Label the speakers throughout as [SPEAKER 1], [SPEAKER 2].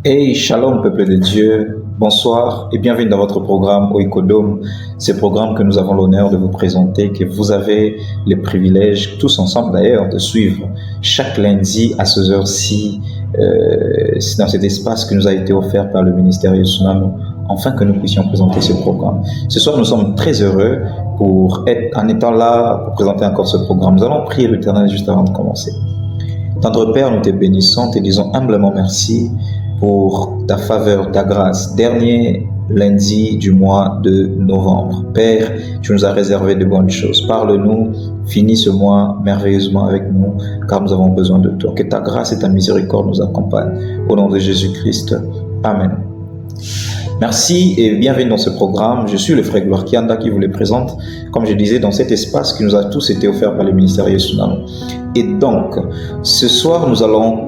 [SPEAKER 1] Hey, shalom peuple de Dieu, bonsoir et bienvenue dans votre programme Oikodome, ce programme que nous avons l'honneur de vous présenter, que vous avez le privilège, tous ensemble d'ailleurs, de suivre chaque lundi à ces heures-ci, dans cet espace qui nous a été offert par le ministère Tsunami, afin que nous puissions présenter ce programme. Ce soir, nous sommes très heureux en étant là pour présenter encore ce programme. Nous allons prier l'Éternel juste avant de commencer. Tendre Père, nous te bénissons, te disons humblement merci pour ta faveur, ta grâce. Dernier lundi du mois de novembre. Père, tu nous as réservé de bonnes choses. Parle-nous, finis ce mois merveilleusement avec nous, car nous avons besoin de toi. Que ta grâce et ta miséricorde nous accompagnent. Au nom de Jésus-Christ. Amen. Merci et bienvenue dans ce programme. Je suis le frère Gloire Kianda qui vous le présente, comme je disais, dans cet espace qui nous a tous été offert par le ministère Tsunami. Et donc, ce soir, nous allons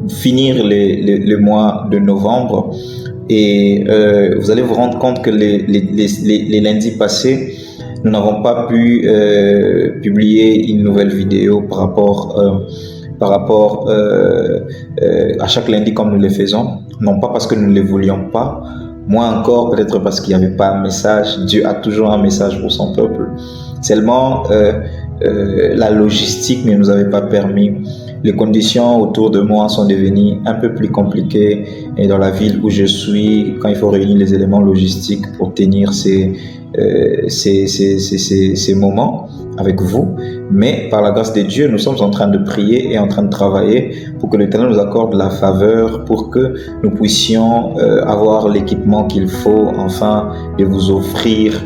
[SPEAKER 1] finir le mois de novembre et vous allez vous rendre compte que les lundis passés, nous n'avons pas pu publier une nouvelle vidéo par rapport à chaque lundi comme nous le faisons, non pas parce que nous ne le voulions pas, moins encore peut-être parce qu'il n'y avait pas un message. Dieu a toujours un message pour son peuple, seulement la logistique ne nous avait pas permis. Les conditions autour de moi sont devenues un peu plus compliquées, et dans la ville où je suis, quand il faut réunir les éléments logistiques pour tenir ces moments avec vous. Mais par la grâce de Dieu, nous sommes en train de prier et en train de travailler pour que l'Éternel nous accorde la faveur, pour que nous puissions avoir l'équipement qu'il faut, afin de vous offrir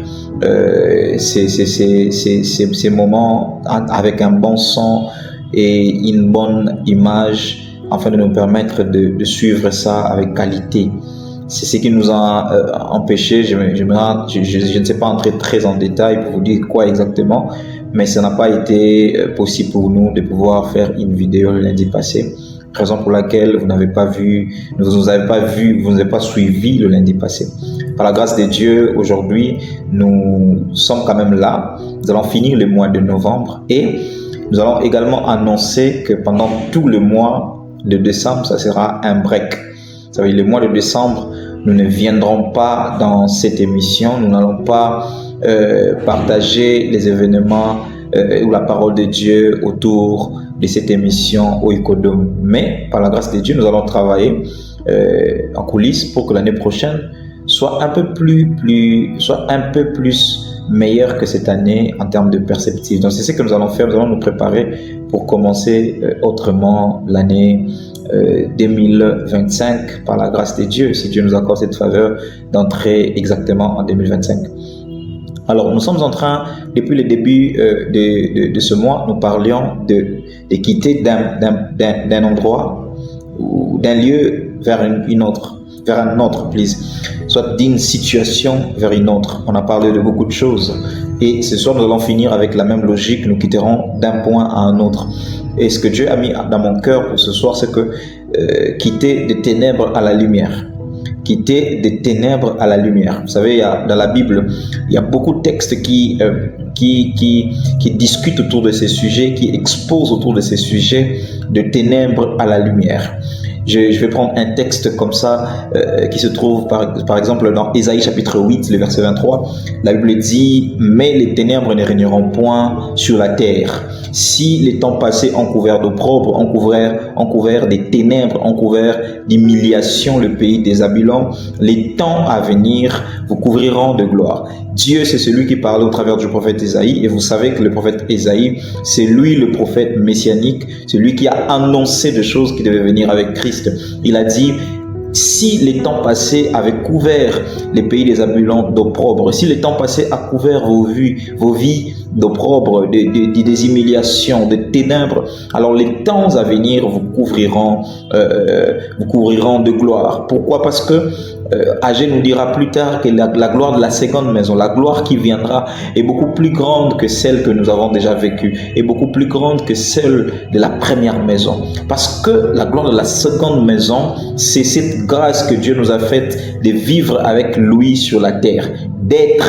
[SPEAKER 1] ces moments avec un bon son et une bonne image, afin de nous permettre de suivre ça avec qualité. C'est ce qui nous a empêché. Je ne sais pas entrer très en détail pour vous dire quoi exactement, mais ça n'a pas été possible pour nous de pouvoir faire une vidéo le lundi passé, raison pour laquelle vous n'avez pas suivi le lundi passé. Par la grâce de Dieu, aujourd'hui, nous sommes quand même là. Nous allons finir le mois de novembre et nous allons également annoncer que pendant tout le mois de décembre, ça sera un break. Ça veut dire le mois de décembre, nous ne viendrons pas dans cette émission, nous n'allons pas partager les événements ou la parole de Dieu autour de cette émission Oikodome. Mais par la grâce de Dieu, nous allons travailler en coulisses pour que l'année prochaine soit un peu plus meilleur que cette année en termes de perspective. Donc c'est ce que nous allons faire. Nous allons nous préparer pour commencer autrement l'année 2025 par la grâce de Dieu, si Dieu nous accorde cette faveur d'entrer exactement en 2025. Alors nous sommes en train, depuis le début de ce mois, nous parlions de quitter d'un endroit ou d'un lieu vers un autre, soit d'une situation vers une autre. On a parlé de beaucoup de choses et ce soir nous allons finir avec la même logique. Nous quitterons d'un point à un autre. Et ce que Dieu a mis dans mon cœur pour ce soir, c'est que quitter des ténèbres à la lumière. Quitter des ténèbres à la lumière. Vous savez, dans la Bible, il y a beaucoup de textes qui discutent autour de ces sujets, qui exposent autour de ces sujets de ténèbres à la lumière. Je vais prendre un texte comme ça qui se trouve par exemple dans Ésaïe chapitre 8, le verset 23. La Bible dit « Mais les ténèbres ne régneront point sur la terre. Si les temps passés ont couvert d'opprobre, ont couvert des ténèbres, ont couvert d'humiliation le pays des Babylone, les temps à venir vous couvriront de gloire. » Dieu, c'est celui qui parle au travers du prophète Ésaïe, et vous savez que le prophète Ésaïe, c'est lui le prophète messianique, c'est lui qui a annoncé des choses qui devaient venir avec Christ. Il a dit: si les temps passés avaient couvert les pays des Babylone d'opprobre, si les temps passés a couvert vos vies d'opprobre, des humiliations, des ténèbres, alors les temps à venir vous couvriront de gloire. Pourquoi? Parce que Agé nous dira plus tard que la gloire de la seconde maison, la gloire qui viendra, est beaucoup plus grande que celle que nous avons déjà vécue, est beaucoup plus grande que celle de la première maison. Parce que la gloire de la seconde maison, c'est cette grâce que Dieu nous a faite de vivre avec lui sur la terre. d'être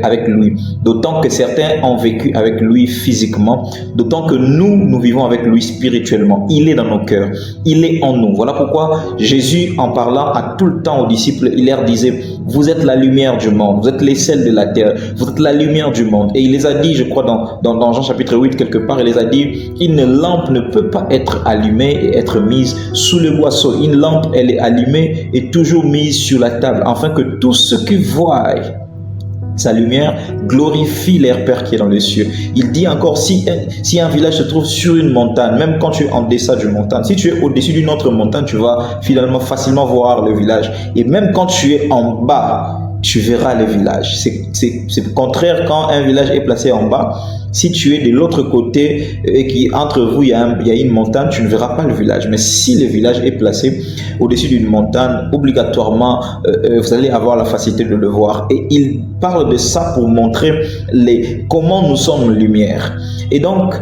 [SPEAKER 1] avec lui. D'autant que certains ont vécu avec lui physiquement, d'autant que nous vivons avec lui spirituellement. Il est dans nos cœurs, il est en nous. Voilà pourquoi Jésus, en parlant à tout le temps aux disciples, il leur disait, vous êtes la lumière du monde, vous êtes les sels de la terre, vous êtes la lumière du monde. Et il les a dit, je crois dans Jean chapitre 8, quelque part, il les a dit, une lampe ne peut pas être allumée et être mise sous le boisseau. Une lampe, elle est allumée et toujours mise sur la table, afin que tous ceux qui voient sa lumière glorifie leur Père qui est dans les cieux. Il dit encore, si un village se trouve sur une montagne, même quand tu es en deçà d'une montagne, si tu es au-dessus d'une autre montagne, tu vas finalement facilement voir le village. Et même quand tu es en bas, tu verras le village. C'est contraire quand un village est placé en bas. Si tu es de l'autre côté et qu'entre vous il y a une montagne, tu ne verras pas le village. Mais si le village est placé au-dessus d'une montagne, obligatoirement vous allez avoir la facilité de le voir. Et il parle de ça pour montrer comment nous sommes lumière. Et donc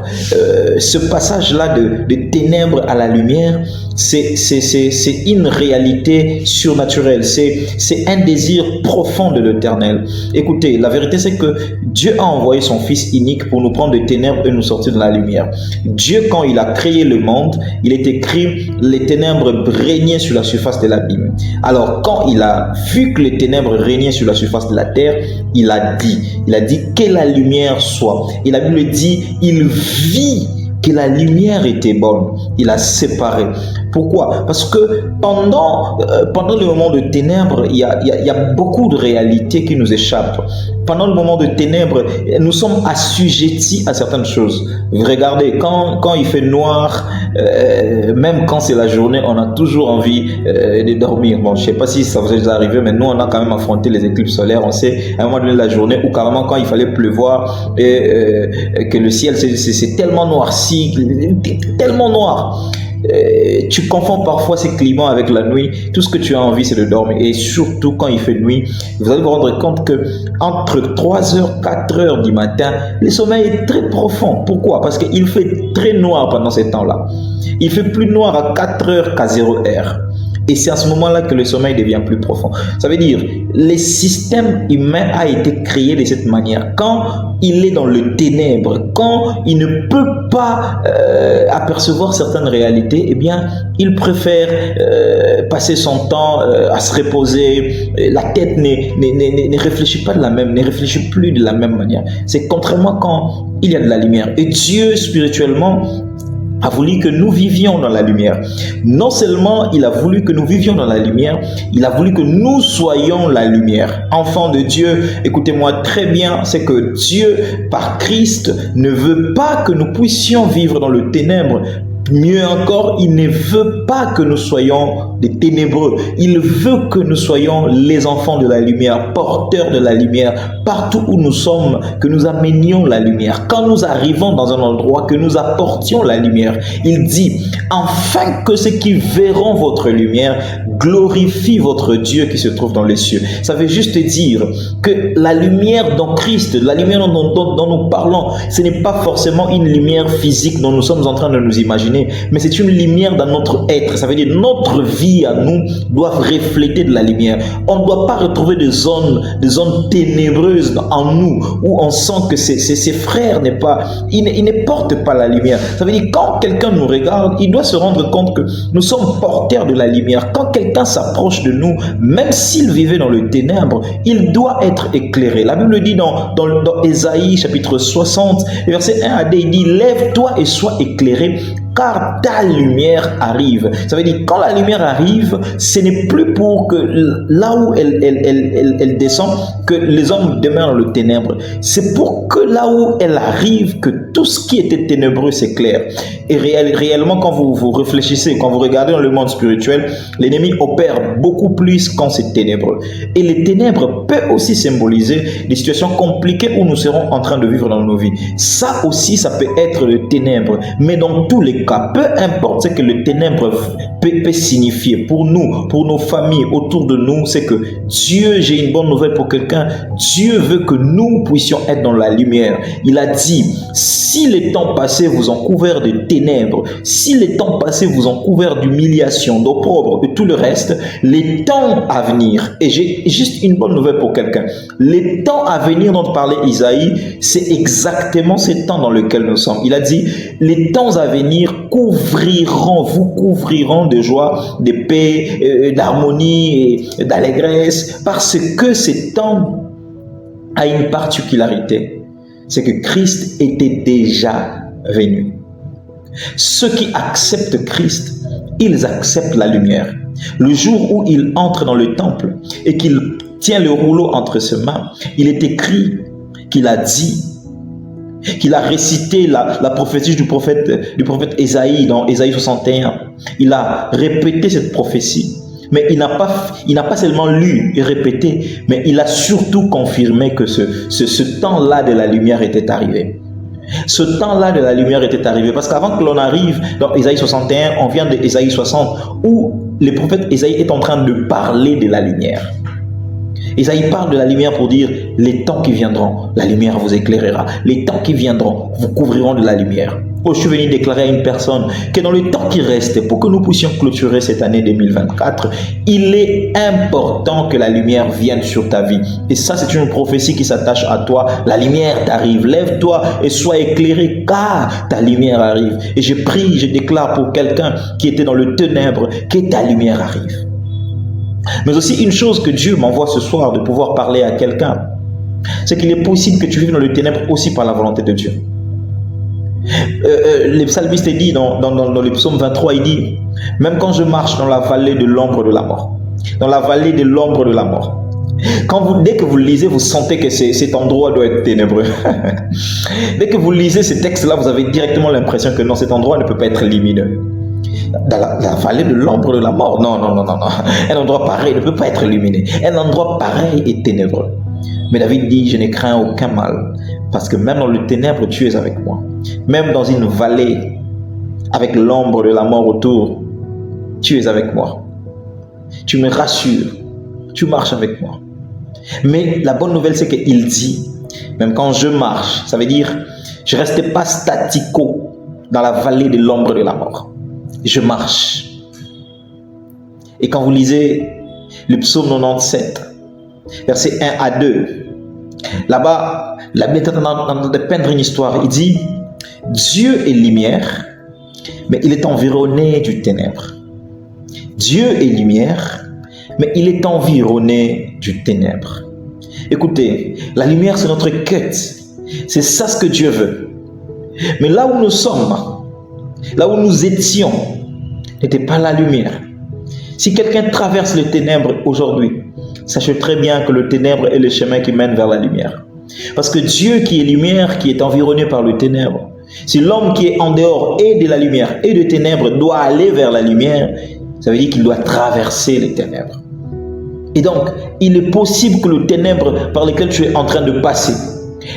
[SPEAKER 1] ce passage-là de ténèbres à la lumière, c'est une réalité surnaturelle. C'est un désir profond de l'Éternel. Écoutez, la vérité c'est que Dieu a envoyé son Fils unique pour nous prendre des ténèbres et nous sortir de la lumière. Dieu, quand il a créé le monde, il est écrit, les ténèbres régnaient sur la surface de l'abîme. Alors, quand il a vu que les ténèbres régnaient sur la surface de la terre, il a dit que la lumière soit. Et la Bible dit, il vit que la lumière était bonne. Il a séparé. Pourquoi? Parce que pendant le moment de ténèbres, il y a beaucoup de réalités qui nous échappent. Pendant le moment de ténèbres, nous sommes assujettis à certaines choses. Regardez, quand il fait noir, même quand c'est la journée, on a toujours envie de dormir. Bon, je ne sais pas si ça vous est déjà arrivé, mais nous, on a quand même affronté les éclipses solaires. On sait, à un moment donné de la journée, ou carrément quand il fallait pleuvoir, et que le ciel c'est tellement noirci, tellement noir. Tu confonds parfois ces climats avec la nuit. Tout ce que tu as envie, c'est de dormir. Et surtout quand il fait nuit, vous allez vous rendre compte que entre 3h, 4h du matin, le sommeil est très profond. Pourquoi? Parce qu'il fait très noir pendant ces temps-là. Il fait plus noir à 4h qu'à 0h. Et c'est à ce moment-là que le sommeil devient plus profond. Ça veut dire, le système humain a été créé de cette manière. Quand il est dans le ténèbre, quand il ne peut pas apercevoir certaines réalités, eh bien, il préfère passer son temps à se reposer. La tête ne réfléchit pas de la même, ne réfléchit plus de la même manière. C'est contrairement quand il y a de la lumière. Et Dieu, spirituellement, a voulu que nous vivions dans la lumière. Non seulement il a voulu que nous vivions dans la lumière, il a voulu que nous soyons la lumière. Enfants de Dieu, écoutez-moi très bien, c'est que Dieu, par Christ, ne veut pas que nous puissions vivre dans le ténèbre. Mieux encore, il ne veut pas que nous soyons des ténébreux. Il veut que nous soyons les enfants de la lumière, porteurs de la lumière, partout où nous sommes, que nous amenions la lumière. Quand nous arrivons dans un endroit, que nous apportions la lumière. Il dit, afin que ceux qui verront votre lumière glorifient votre Dieu qui se trouve dans les cieux. Ça veut juste dire que la lumière dans Christ, la lumière dont nous parlons, ce n'est pas forcément une lumière physique dont nous sommes en train de nous imaginer, mais c'est une lumière dans notre être. Ça veut dire notre vie à nous doit refléter de la lumière. On ne doit pas retrouver des zones ténébreuses en nous où on sent que ses frères ils ne portent pas la lumière. Ça veut dire quand quelqu'un nous regarde, il doit se rendre compte que nous sommes porteurs de la lumière. Quand quelqu'un s'approche de nous, même s'il vivait dans le ténèbre, il doit être éclairé. La Bible dit dans Ésaïe chapitre 60, verset 1 à 2, il dit, lève-toi et sois éclairé, car ta lumière arrive. Ça veut dire, quand la lumière arrive, ce n'est plus pour que là où elle descend, que les hommes demeurent dans le ténèbre. C'est pour que là où elle arrive, que tout ce qui était ténébreux s'éclaire. Et réellement, quand vous réfléchissez, quand vous regardez dans le monde spirituel, l'ennemi opère beaucoup plus quand c'est ténébreux. Et les ténèbres peuvent aussi symboliser des situations compliquées où nous serons en train de vivre dans nos vies. Ça aussi, ça peut être le ténèbre. Mais dans tous les cas, peu importe ce que le ténèbre peut signifier pour nous, pour nos familles autour de nous, c'est que Dieu, j'ai une bonne nouvelle pour quelqu'un, Dieu veut que nous puissions être dans la lumière. Il a dit, si les temps passés vous ont couvert de ténèbres, si les temps passés vous ont couvert d'humiliation, d'opprobre et tout le reste, les temps à venir, et j'ai juste une bonne nouvelle pour quelqu'un, les temps à venir dont parlait Isaïe, c'est exactement ces temps dans lesquels nous sommes. Il a dit, les temps à venir vous couvriront de joie, de paix, d'harmonie et d'allégresse, parce que ces temps a une particularité, c'est que Christ était déjà venu. Ceux qui acceptent Christ, ils acceptent la lumière. Le jour où il entre dans le temple et qu'il tient le rouleau entre ses mains, il est écrit qu'il a dit, qu'il a récité la prophétie du prophète Ésaïe dans Ésaïe 61. Il a répété cette prophétie. Mais il n'a pas seulement lu et répété, mais il a surtout confirmé que ce temps-là de la lumière était arrivé. Ce temps-là de la lumière était arrivé. Parce qu'avant que l'on arrive dans Ésaïe 61, on vient de Ésaïe 60, où le prophète Ésaïe est en train de parler de la lumière. Ésaïe parle de la lumière pour dire, les temps qui viendront, la lumière vous éclairera. Les temps qui viendront, vous couvriront de la lumière. Oh, je suis venu déclarer à une personne que dans le temps qui reste, pour que nous puissions clôturer cette année 2024, il est important que la lumière vienne sur ta vie. Et ça, c'est une prophétie qui s'attache à toi. La lumière t'arrive. Lève-toi et sois éclairé, car ta lumière arrive. Et je prie, je déclare pour quelqu'un qui était dans le ténèbre, que ta lumière arrive. Mais aussi une chose que Dieu m'envoie ce soir de pouvoir parler à quelqu'un, c'est qu'il est possible que tu vives dans le ténèbre aussi par la volonté de Dieu. Le psalmiste dit dans le psaume 23, il dit, même quand je marche dans la vallée de l'ombre de la mort, dans la vallée de l'ombre de la mort, dès que vous le lisez, vous sentez que cet endroit doit être ténébreux. Dès que vous lisez ces textes-là, vous avez directement l'impression que non, cet endroit ne peut pas être lumineux. Dans la vallée de l'ombre de la mort, non. Un endroit pareil ne peut pas être illuminé. Un endroit pareil est ténébreux. Mais David dit, je ne crains aucun mal, parce que même dans le ténèbre, tu es avec moi. Même dans une vallée, avec l'ombre de la mort autour, tu es avec moi. Tu me rassures, tu marches avec moi. Mais la bonne nouvelle, c'est qu'il dit, même quand je marche, ça veut dire, je ne reste pas statico dans la vallée de l'ombre de la mort. Je marche. Et quand vous lisez le psaume 97, versets 1 à 2, là-bas, la Bible est en train de peindre une histoire. Il dit, Dieu est lumière, mais il est environné du ténèbre. Dieu est lumière, mais il est environné du ténèbre. Écoutez, la lumière, c'est notre quête. C'est ça ce que Dieu veut. Mais là où nous sommes, là où nous étions, n'était pas la lumière. Si quelqu'un traverse les ténèbres aujourd'hui, sachez très bien que le ténèbre est le chemin qui mène vers la lumière. Parce que Dieu qui est lumière, qui est environné par le ténèbre, si l'homme qui est en dehors et de la lumière et de ténèbres doit aller vers la lumière, ça veut dire qu'il doit traverser les ténèbres. Et donc, il est possible que le ténèbre par lequel tu es en train de passer,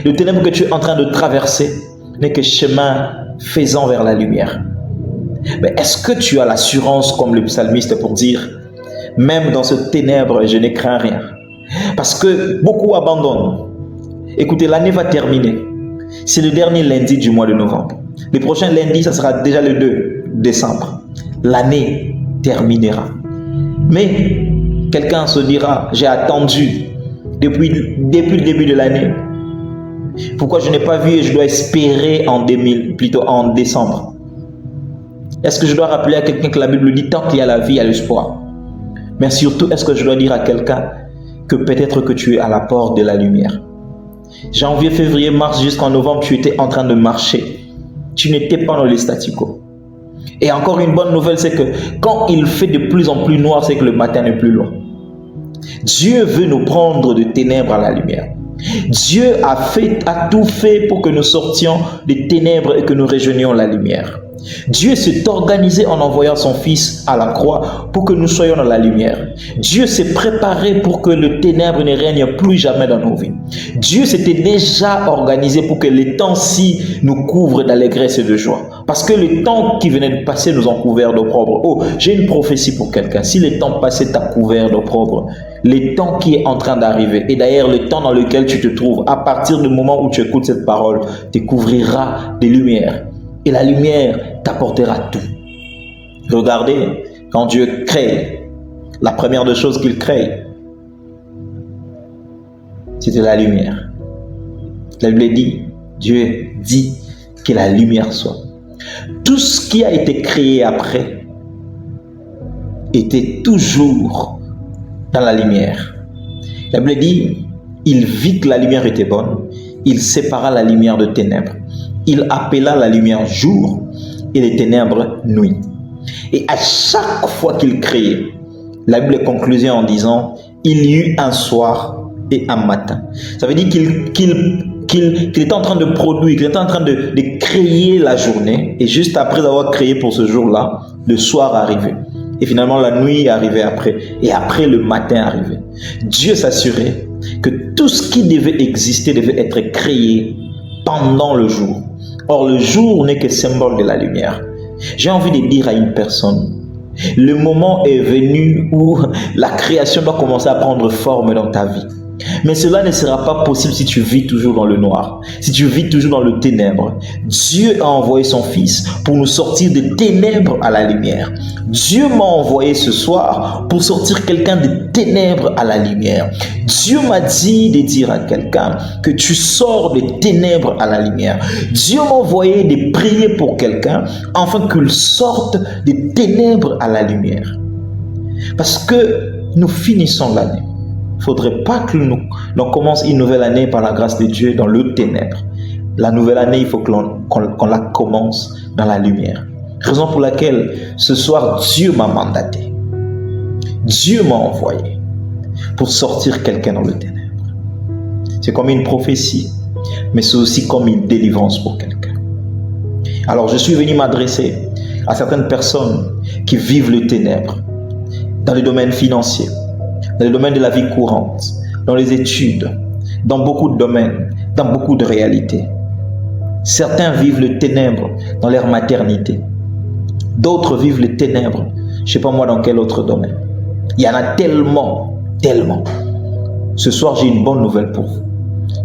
[SPEAKER 1] le ténèbre que tu es en train de traverser, n'est que chemin faisant vers la lumière. Mais est-ce que tu as l'assurance, comme le psalmiste, pour dire, même dans ce ténèbre, je ne crains rien? Parce que beaucoup abandonnent. Écoutez, l'année va terminer. C'est le dernier lundi du mois de novembre. Le prochain lundi, ça sera déjà le 2 décembre. L'année terminera. Mais quelqu'un se dira, j'ai attendu depuis le début de l'année. Pourquoi je n'ai pas vu et je dois espérer en décembre? Est-ce que je dois rappeler à quelqu'un que la Bible dit, tant qu'il y a la vie, il y a l'espoir? Mais surtout, est-ce que je dois dire à quelqu'un que peut-être que tu es à la porte de la lumière? Janvier, février, mars, jusqu'en novembre, tu étais en train de marcher. Tu n'étais pas dans les statu quo. Et encore une bonne nouvelle, c'est que quand il fait de plus en plus noir, c'est que le matin n'est plus loin. Dieu veut nous prendre de ténèbres à la lumière. Dieu a tout fait pour que nous sortions des ténèbres et que nous rejoignions la lumière. Dieu s'est organisé en envoyant son Fils à la croix pour que nous soyons dans la lumière. Dieu s'est préparé pour que le ténèbre ne règne plus jamais dans nos vies. Dieu s'était déjà organisé pour que les temps-ci nous couvrent d'allégresse et de joie. Parce que le temps qui venait de passer nous ont couverts d'opprobre. Oh, j'ai une prophétie pour quelqu'un. Si le temps passé t'a couvert d'opprobre, le temps qui est en train d'arriver, et d'ailleurs le temps dans lequel tu te trouves, à partir du moment où tu écoutes cette parole, te couvrira de lumière. Et la lumière t'apportera tout. Regardez, quand Dieu crée, la première des choses qu'il crée, c'était la lumière. La Bible dit, Dieu dit que la lumière soit. Tout ce qui a été créé après était toujours dans la lumière. La Bible dit, il vit que la lumière était bonne, il sépara la lumière de ténèbres. Il appela la lumière jour et les ténèbres nuit. Et à chaque fois qu'il créait, la Bible concluait en disant, il y eut un soir et un matin. Ça veut dire qu'il était en train de produire, qu'il était en train de créer la journée, et juste après avoir créé pour ce jour-là, le soir arrivait. Et finalement, la nuit arrivait après, et après le matin arrivait. Dieu s'assurait que tout ce qui devait exister devait être créé pendant le jour. Or, le jour n'est que symbole de la lumière. J'ai envie de dire à une personne, le moment est venu où la création doit commencer à prendre forme dans ta vie. Mais cela ne sera pas possible si tu vis toujours dans le noir, si tu vis toujours dans le ténèbre. Dieu a envoyé son Fils pour nous sortir des ténèbres à la lumière. Dieu m'a envoyé ce soir pour sortir quelqu'un des ténèbres à la lumière. Dieu m'a dit de dire à quelqu'un que tu sors des ténèbres à la lumière. Dieu m'a envoyé de prier pour quelqu'un afin qu'il sorte des ténèbres à la lumière. Parce que nous finissons l'année. Il ne faudrait pas que l'on commence une nouvelle année par la grâce de Dieu dans le ténèbre. La nouvelle année, il faut qu'on la commence dans la lumière. Raison pour laquelle ce soir, Dieu m'a mandaté. Dieu m'a envoyé pour sortir quelqu'un dans le ténèbre. C'est comme une prophétie, mais c'est aussi comme une délivrance pour quelqu'un. Alors, je suis venu m'adresser à certaines personnes qui vivent le ténèbre dans le domaine financier, dans le domaine de la vie courante, dans les études, dans beaucoup de domaines, dans beaucoup de réalités. Certains vivent le ténèbre dans leur maternité. D'autres vivent le ténèbre, je ne sais pas moi dans quel autre domaine. Il y en a tellement, tellement. Ce soir, j'ai une bonne nouvelle pour vous.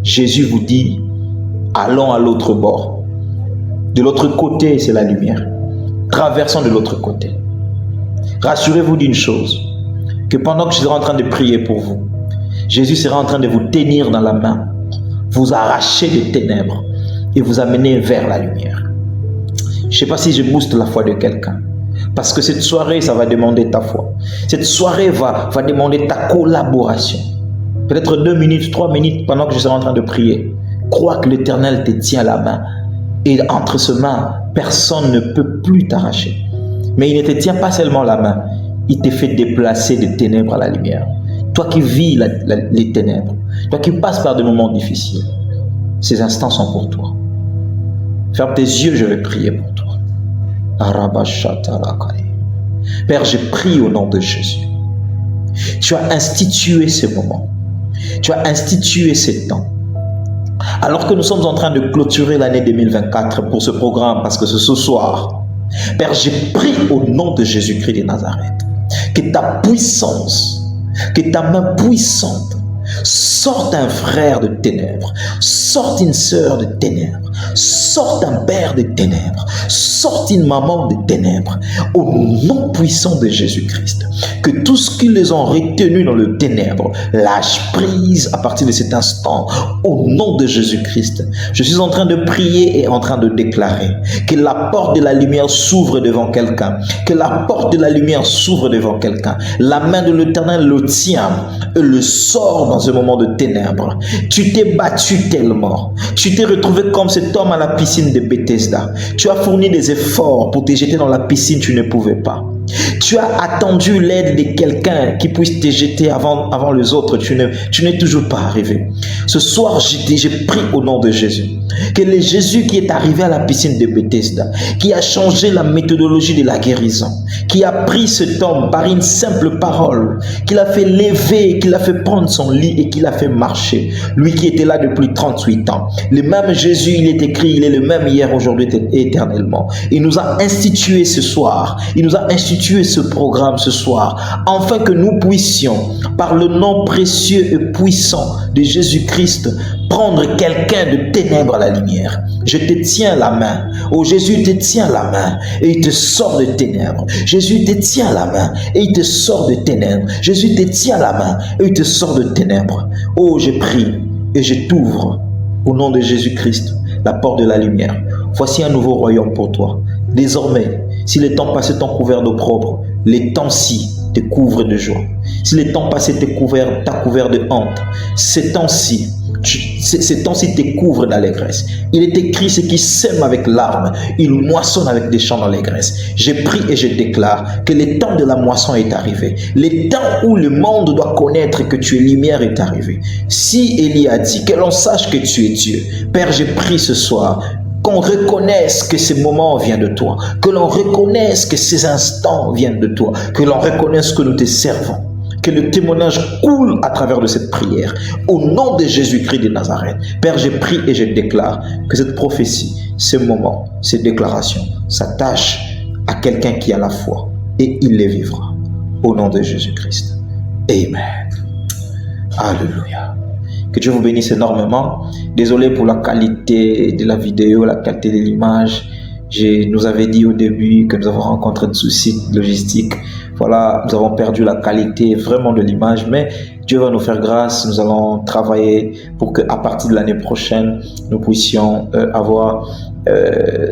[SPEAKER 1] Jésus vous dit, allons à l'autre bord. De l'autre côté, c'est la lumière. Traversons de l'autre côté. Rassurez-vous d'une chose, que pendant que je serai en train de prier pour vous, Jésus sera en train de vous tenir dans la main, vous arracher des ténèbres et vous amener vers la lumière. Je ne sais pas si je booste la foi de quelqu'un, parce que cette soirée, ça va demander ta foi. Cette soirée va demander ta collaboration. Peut-être 2 minutes, 3 minutes pendant que je serai en train de prier. Crois que l'Éternel te tient la main et entre ses mains, personne ne peut plus t'arracher. Mais il ne te tient pas seulement la main, il te fait déplacer des ténèbres à la lumière. Toi qui vis les ténèbres, toi qui passes par des moments difficiles, ces instants sont pour toi. Ferme tes yeux, je vais prier pour toi. Père, je prie au nom de Jésus. Tu as institué ce moment. Tu as institué ces temps. Alors que nous sommes en train de clôturer l'année 2024 pour ce programme, parce que c'est ce soir, Père, je prie au nom de Jésus-Christ de Nazareth, que ta puissance, que ta main puissante sorte un frère de ténèbres, sorte une sœur de ténèbres, sorte un père de ténèbres, sorte une maman de ténèbres, au nom puissant de Jésus-Christ. Que tout ce qui les ont retenus dans le ténèbre lâche prise à partir de cet instant, au nom de Jésus-Christ. Je suis en train de prier et en train de déclarer que la porte de la lumière s'ouvre devant quelqu'un, que la porte de la lumière s'ouvre devant quelqu'un. La main de l'Éternel le tient et le sort dans ce moment de ténèbres. Tu t'es battu tellement. Tu t'es retrouvé comme cet homme à la piscine de Bethesda. Tu as fourni des efforts pour te jeter dans la piscine, tu ne pouvais pas. Tu as attendu l'aide de quelqu'un qui puisse te jeter avant les autres. Tu n'es toujours pas arrivé. Ce soir, j'ai pris au nom de Jésus. Que le Jésus qui est arrivé à la piscine de Bethesda, qui a changé la méthodologie de la guérison, qui a pris cet homme par une simple parole, qui l'a fait lever, qui l'a fait prendre son lit et qui l'a fait marcher. Lui qui était là depuis 38 ans. Le même Jésus, il est écrit, il est le même hier, aujourd'hui et éternellement. Il nous a institué ce soir, il nous a institué ce programme ce soir, afin que nous puissions, par le nom précieux et puissant de Jésus-Christ, prendre quelqu'un de ténèbres à la lumière. Je te tiens la main. Oh, Jésus te tient la main et il te sort de ténèbres. Jésus te tient la main et il te sort de ténèbres. Jésus te tient la main et il te sort de ténèbres. Oh, je prie et je t'ouvre au nom de Jésus-Christ la porte de la lumière. Voici un nouveau royaume pour toi. Désormais, si les temps passés t'ont couvert d'opprobre, les temps-ci te couvrent de joie. Si les temps passés t'a couvert de honte, ces temps-ci te couvrent d'allégresse. Il est écrit, ceux qui sèment avec larmes, ils moissonnent avec des chants d'allégresse. Je prie et je déclare que le temps de la moisson est arrivé. Le temps où le monde doit connaître que tu es lumière est arrivé. Si Élie a dit que l'on sache que tu es Dieu, Père, je prie ce soir qu'on reconnaisse que ce moment vient de toi, que l'on reconnaisse que ces instants viennent de toi, que l'on reconnaisse que nous te servons, que le témoignage coule à travers de cette prière. Au nom de Jésus-Christ de Nazareth, Père, je prie et je déclare que cette prophétie, ce moment, ces déclarations s'attachent à quelqu'un qui a la foi et il les vivra. Au nom de Jésus-Christ. Amen. Alléluia. Que Dieu vous bénisse énormément. Désolé pour la qualité de la vidéo, la qualité de l'image. Je nous avais dit au début que nous avons rencontré de soucis logistiques. Voilà, nous avons perdu la qualité vraiment de l'image, mais Dieu va nous faire grâce. Nous allons travailler pour qu'à partir de l'année prochaine, nous puissions avoir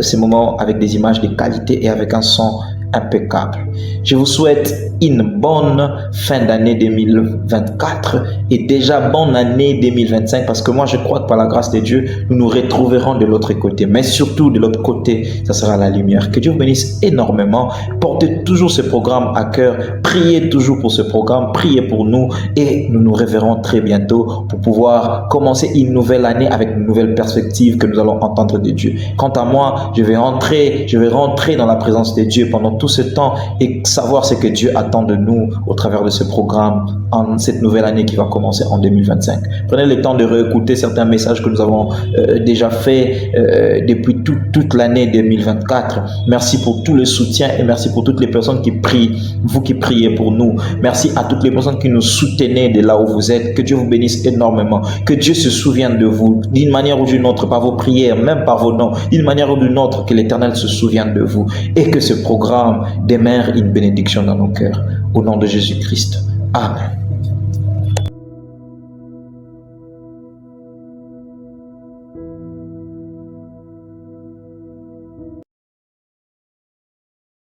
[SPEAKER 1] ces moments avec des images de qualité et avec un son impeccable. Je vous souhaite une bonne fin d'année 2024 et déjà bonne année 2025 parce que moi je crois que par la grâce de Dieu, nous nous retrouverons de l'autre côté. Mais surtout de l'autre côté, ça sera la lumière. Que Dieu vous bénisse énormément. Portez toujours ce programme à cœur. Priez toujours pour ce programme. Priez pour nous et nous nous reverrons très bientôt pour pouvoir commencer une nouvelle année avec une nouvelle perspective que nous allons entendre de Dieu. Quant à moi, je vais rentrer dans la présence de Dieu pendant tout ce temps et savoir ce que Dieu attend de nous au travers de ce programme en cette nouvelle année qui va commencer en 2025. Prenez le temps de réécouter certains messages que nous avons déjà fait depuis toute l'année 2024. Merci pour tout le soutien et merci pour toutes les personnes qui prient, vous qui priez pour nous. Merci à toutes les personnes qui nous soutenez de là où vous êtes. Que Dieu vous bénisse énormément. Que Dieu se souvienne de vous d'une manière ou d'une autre, par vos prières, même par vos noms, d'une manière ou d'une autre, que l'Éternel se souvienne de vous et que ce programme demeure une bénédiction dans nos cœurs. Au nom de Jésus-Christ. Amen.